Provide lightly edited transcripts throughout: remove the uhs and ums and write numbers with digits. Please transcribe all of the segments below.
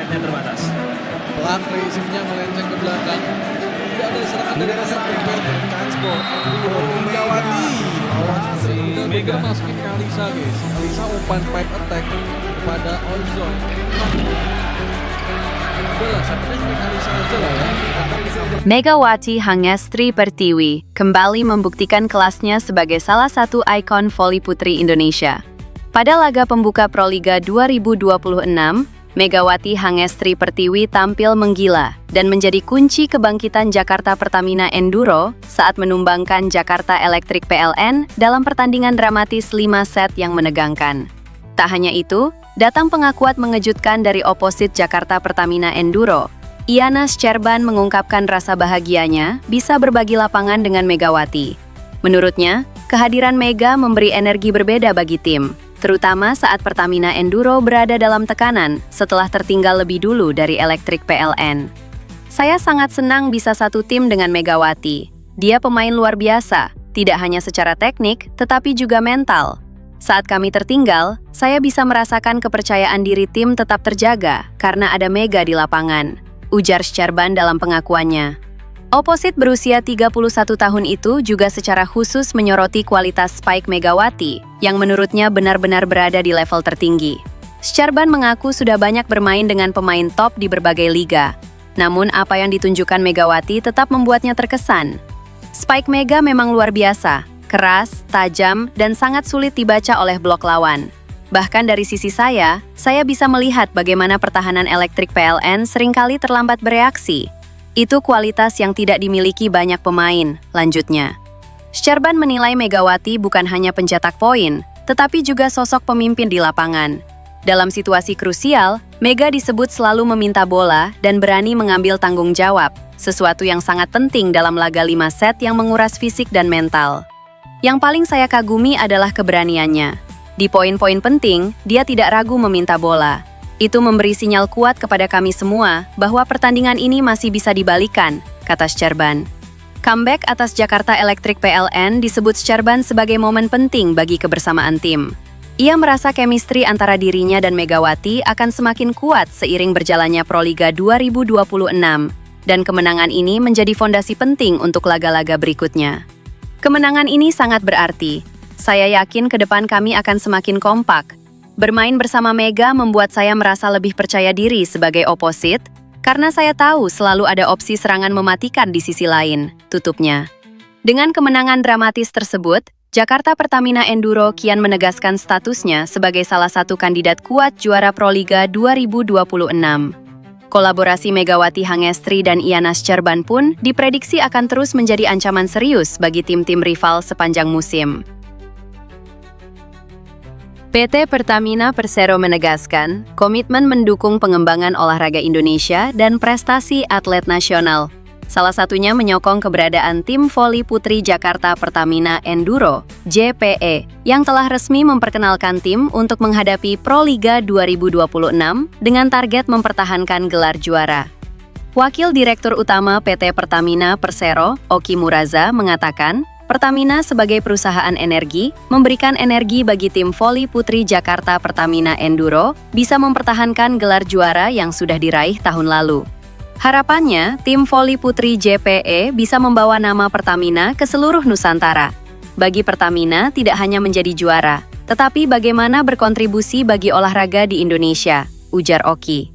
targetnya terbatas. Pelan racingnya melenceng ke belakang. Tidak ada serangan dari transport. Megawati. Mega masukin Kalisa guys. Kalisa umpan pipe attack kepada Ozone. Udahlah, sampai Kalisa aja lah ya. Megawati Hangestri Pertiwi kembali membuktikan kelasnya sebagai salah satu ikon voli putri Indonesia. Pada laga pembuka Proliga 2026, Megawati Hangestri Pertiwi tampil menggila dan menjadi kunci kebangkitan Jakarta Pertamina Enduro saat menumbangkan Jakarta Electric PLN dalam pertandingan dramatis 5 set yang menegangkan. Tak hanya itu, datang pengakuan mengejutkan dari oposit Jakarta Pertamina Enduro. Iana Scherban mengungkapkan rasa bahagianya bisa berbagi lapangan dengan Megawati. Menurutnya, kehadiran Mega memberi energi berbeda bagi tim, terutama saat Pertamina Enduro berada dalam tekanan setelah tertinggal lebih dulu dari Electric PLN. Saya sangat senang bisa satu tim dengan Megawati. Dia pemain luar biasa, tidak hanya secara teknik, tetapi juga mental. Saat kami tertinggal, saya bisa merasakan kepercayaan diri tim tetap terjaga karena ada Mega di lapangan, ujar Scherban dalam pengakuannya. Oposit berusia 31 tahun itu juga secara khusus menyoroti kualitas Spike Megawati, yang menurutnya benar-benar berada di level tertinggi. Scherban mengaku sudah banyak bermain dengan pemain top di berbagai liga. Namun apa yang ditunjukkan Megawati tetap membuatnya terkesan. Spike Mega memang luar biasa, keras, tajam, dan sangat sulit dibaca oleh blok lawan. Bahkan dari sisi saya bisa melihat bagaimana pertahanan Electric PLN seringkali terlambat bereaksi. Itu kualitas yang tidak dimiliki banyak pemain, lanjutnya. Scherban menilai Megawati bukan hanya pencetak poin, tetapi juga sosok pemimpin di lapangan. Dalam situasi krusial, Mega disebut selalu meminta bola dan berani mengambil tanggung jawab, sesuatu yang sangat penting dalam laga 5 set yang menguras fisik dan mental. Yang paling saya kagumi adalah keberaniannya. Di poin-poin penting, dia tidak ragu meminta bola. Itu memberi sinyal kuat kepada kami semua bahwa pertandingan ini masih bisa dibalikan, kata Scherban. Comeback atas Jakarta Electric PLN disebut Scherban sebagai momen penting bagi kebersamaan tim. Ia merasa chemistry antara dirinya dan Megawati akan semakin kuat seiring berjalannya Proliga 2026, dan kemenangan ini menjadi fondasi penting untuk laga-laga berikutnya. Kemenangan ini sangat berarti. Saya yakin ke depan kami akan semakin kompak. Bermain bersama Mega membuat saya merasa lebih percaya diri sebagai oposit, karena saya tahu selalu ada opsi serangan mematikan di sisi lain, tutupnya. Dengan kemenangan dramatis tersebut, Jakarta Pertamina Enduro kian menegaskan statusnya sebagai salah satu kandidat kuat juara Proliga 2026. Kolaborasi Megawati Hangestri dan Iana Scherban pun diprediksi akan terus menjadi ancaman serius bagi tim-tim rival sepanjang musim. PT Pertamina Persero menegaskan komitmen mendukung pengembangan olahraga Indonesia dan prestasi atlet nasional. Salah satunya menyokong keberadaan tim voli putri Jakarta Pertamina Enduro, JPE, yang telah resmi memperkenalkan tim untuk menghadapi Proliga 2026 dengan target mempertahankan gelar juara. Wakil Direktur Utama PT Pertamina Persero, Oki Muraza, mengatakan, Pertamina sebagai perusahaan energi memberikan energi bagi tim voli putri Jakarta Pertamina Enduro bisa mempertahankan gelar juara yang sudah diraih tahun lalu. Harapannya, tim voli putri JPE bisa membawa nama Pertamina ke seluruh Nusantara. Bagi Pertamina tidak hanya menjadi juara, tetapi bagaimana berkontribusi bagi olahraga di Indonesia, ujar Oki.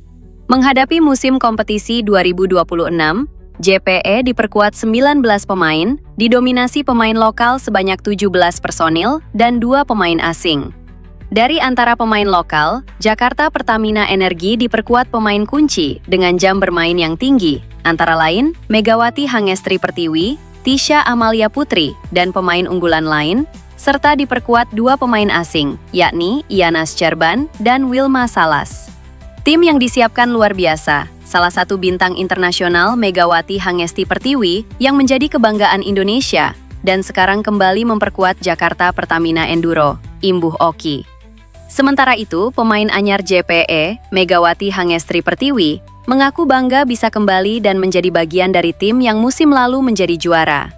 Menghadapi musim kompetisi 2026, JPE diperkuat 19 pemain, didominasi pemain lokal sebanyak 17 personil dan 2 pemain asing. Dari antara pemain lokal, Jakarta Pertamina Energi diperkuat pemain kunci dengan jam bermain yang tinggi, antara lain Megawati Hangestri Pertiwi, Tisha Amalia Putri, dan pemain unggulan lain, serta diperkuat 2 pemain asing, yakni Iana Scherban dan Wilma Salas. Tim yang disiapkan luar biasa. Salah satu bintang internasional Megawati Hangestri Pertiwi yang menjadi kebanggaan Indonesia dan sekarang kembali memperkuat Jakarta Pertamina Enduro, imbuh Oki. Sementara itu, pemain anyar JPE, Megawati Hangestri Pertiwi, mengaku bangga bisa kembali dan menjadi bagian dari tim yang musim lalu menjadi juara.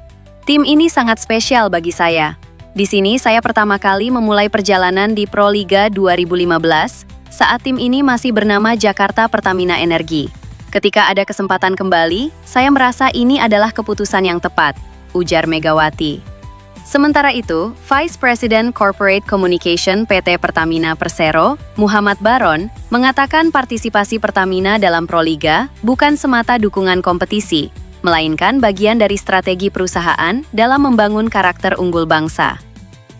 Tim ini sangat spesial bagi saya. Di sini saya pertama kali memulai perjalanan di Proliga 2015, saat tim ini masih bernama Jakarta Pertamina Energi. Ketika ada kesempatan kembali, saya merasa ini adalah keputusan yang tepat, ujar Megawati. Sementara itu, Vice President Corporate Communication PT Pertamina Persero, Muhammad Baron, mengatakan partisipasi Pertamina dalam Proliga bukan semata dukungan kompetisi, melainkan bagian dari strategi perusahaan dalam membangun karakter unggul bangsa.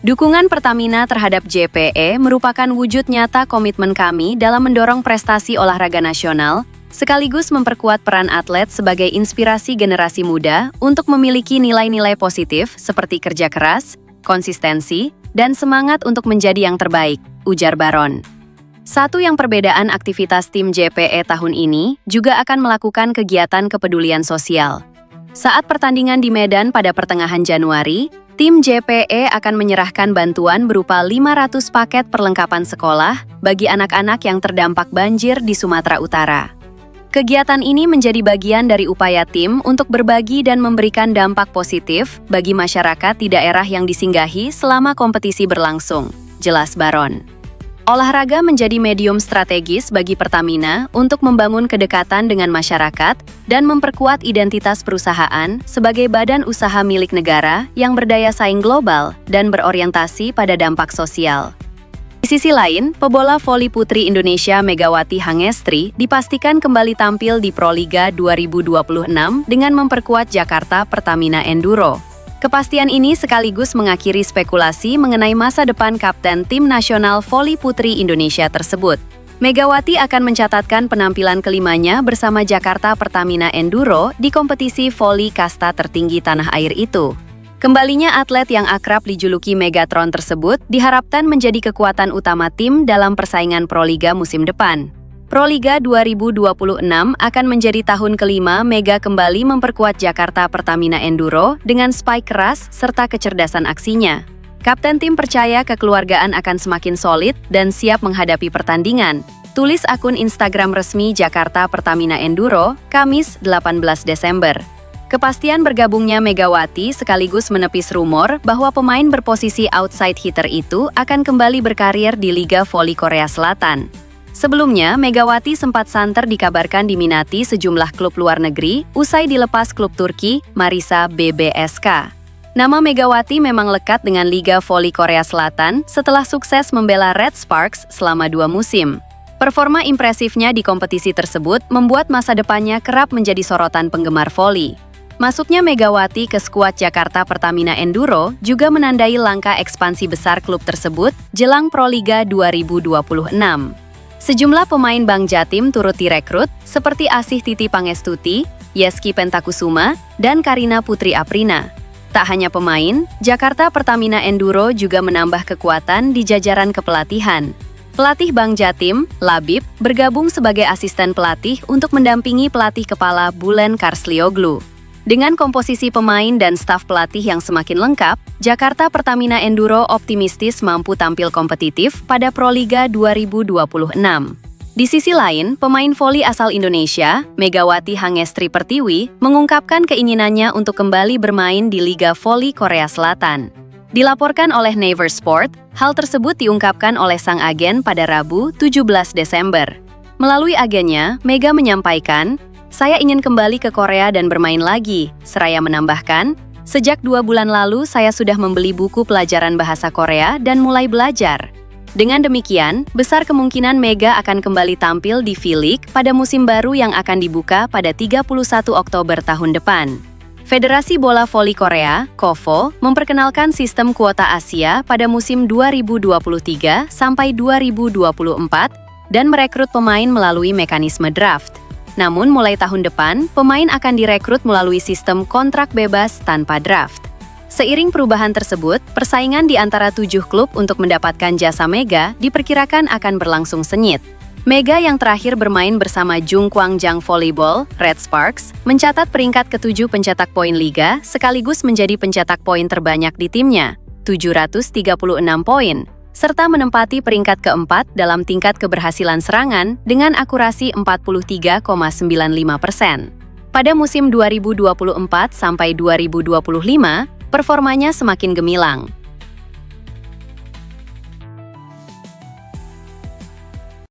Dukungan Pertamina terhadap JPE merupakan wujud nyata komitmen kami dalam mendorong prestasi olahraga nasional, sekaligus memperkuat peran atlet sebagai inspirasi generasi muda untuk memiliki nilai-nilai positif seperti kerja keras, konsistensi, dan semangat untuk menjadi yang terbaik, ujar Baron. Satu yang perbedaan aktivitas tim JPE tahun ini juga akan melakukan kegiatan kepedulian sosial. Saat pertandingan di Medan pada pertengahan Januari, tim JPE akan menyerahkan bantuan berupa 500 paket perlengkapan sekolah bagi anak-anak yang terdampak banjir di Sumatera Utara. Kegiatan ini menjadi bagian dari upaya tim untuk berbagi dan memberikan dampak positif bagi masyarakat di daerah yang disinggahi selama kompetisi berlangsung, jelas Baron. Olahraga menjadi medium strategis bagi Pertamina untuk membangun kedekatan dengan masyarakat dan memperkuat identitas perusahaan sebagai badan usaha milik negara yang berdaya saing global dan berorientasi pada dampak sosial. Di sisi lain, pebola voli putri Indonesia Megawati Hangestri dipastikan kembali tampil di Proliga 2026 dengan memperkuat Jakarta Pertamina Enduro. Kepastian ini sekaligus mengakhiri spekulasi mengenai masa depan kapten tim nasional voli putri Indonesia tersebut. Megawati akan mencatatkan penampilan kelimanya bersama Jakarta Pertamina Enduro di kompetisi voli kasta tertinggi tanah air itu. Kembalinya atlet yang akrab dijuluki Megatron tersebut diharapkan menjadi kekuatan utama tim dalam persaingan Proliga musim depan. Proliga 2026 akan menjadi tahun kelima Mega kembali memperkuat Jakarta Pertamina Enduro dengan spike keras serta kecerdasan aksinya. Kapten tim percaya kekeluargaan akan semakin solid dan siap menghadapi pertandingan, tulis akun Instagram resmi Jakarta Pertamina Enduro, Kamis 18 Desember. Kepastian bergabungnya Megawati sekaligus menepis rumor bahwa pemain berposisi outside hitter itu akan kembali berkarir di Liga Voli Korea Selatan. Sebelumnya, Megawati sempat santer dikabarkan diminati sejumlah klub luar negeri usai dilepas klub Turki, Marisa BBSK. Nama Megawati memang lekat dengan Liga Voli Korea Selatan setelah sukses membela Red Sparks selama 2 musim. Performa impresifnya di kompetisi tersebut membuat masa depannya kerap menjadi sorotan penggemar voli. Masuknya Megawati ke skuad Jakarta Pertamina Enduro juga menandai langkah ekspansi besar klub tersebut jelang Proliga 2026. Sejumlah pemain Bank Jatim turut direkrut, seperti Asih Titi Pangestuti, Yeski Pentakusuma, dan Karina Putri Aprina. Tak hanya pemain, Jakarta Pertamina Enduro juga menambah kekuatan di jajaran kepelatihan. Pelatih Bank Jatim, Labib, bergabung sebagai asisten pelatih untuk mendampingi pelatih kepala Bulen Karslioglu. Dengan komposisi pemain dan staf pelatih yang semakin lengkap, Jakarta Pertamina Enduro optimistis mampu tampil kompetitif pada Proliga 2026. Di sisi lain, pemain voli asal Indonesia, Megawati Hangestri Pertiwi, mengungkapkan keinginannya untuk kembali bermain di Liga Voli Korea Selatan. Dilaporkan oleh Naver Sport, hal tersebut diungkapkan oleh sang agen pada Rabu, 17 Desember. Melalui agennya, Mega menyampaikan, "Saya ingin kembali ke Korea dan bermain lagi," seraya menambahkan, "Sejak 2 bulan lalu saya sudah membeli buku pelajaran bahasa Korea dan mulai belajar." Dengan demikian, besar kemungkinan Mega akan kembali tampil di V-League pada musim baru yang akan dibuka pada 31 Oktober tahun depan. Federasi Bola Voli Korea, KOVO, memperkenalkan sistem kuota Asia pada musim 2023 sampai 2024 dan merekrut pemain melalui mekanisme draft. Namun mulai tahun depan, pemain akan direkrut melalui sistem kontrak bebas tanpa draft. Seiring perubahan tersebut, persaingan di antara 7 klub untuk mendapatkan jasa Mega diperkirakan akan berlangsung sengit. Mega yang terakhir bermain bersama Jungkwangjang Volleyball, Red Sparks, mencatat peringkat ke-7 pencetak poin liga sekaligus menjadi pencetak poin terbanyak di timnya, 736 poin. Serta menempati peringkat keempat dalam tingkat keberhasilan serangan dengan akurasi 43,95%. Pada musim 2024 sampai 2025, performanya semakin gemilang.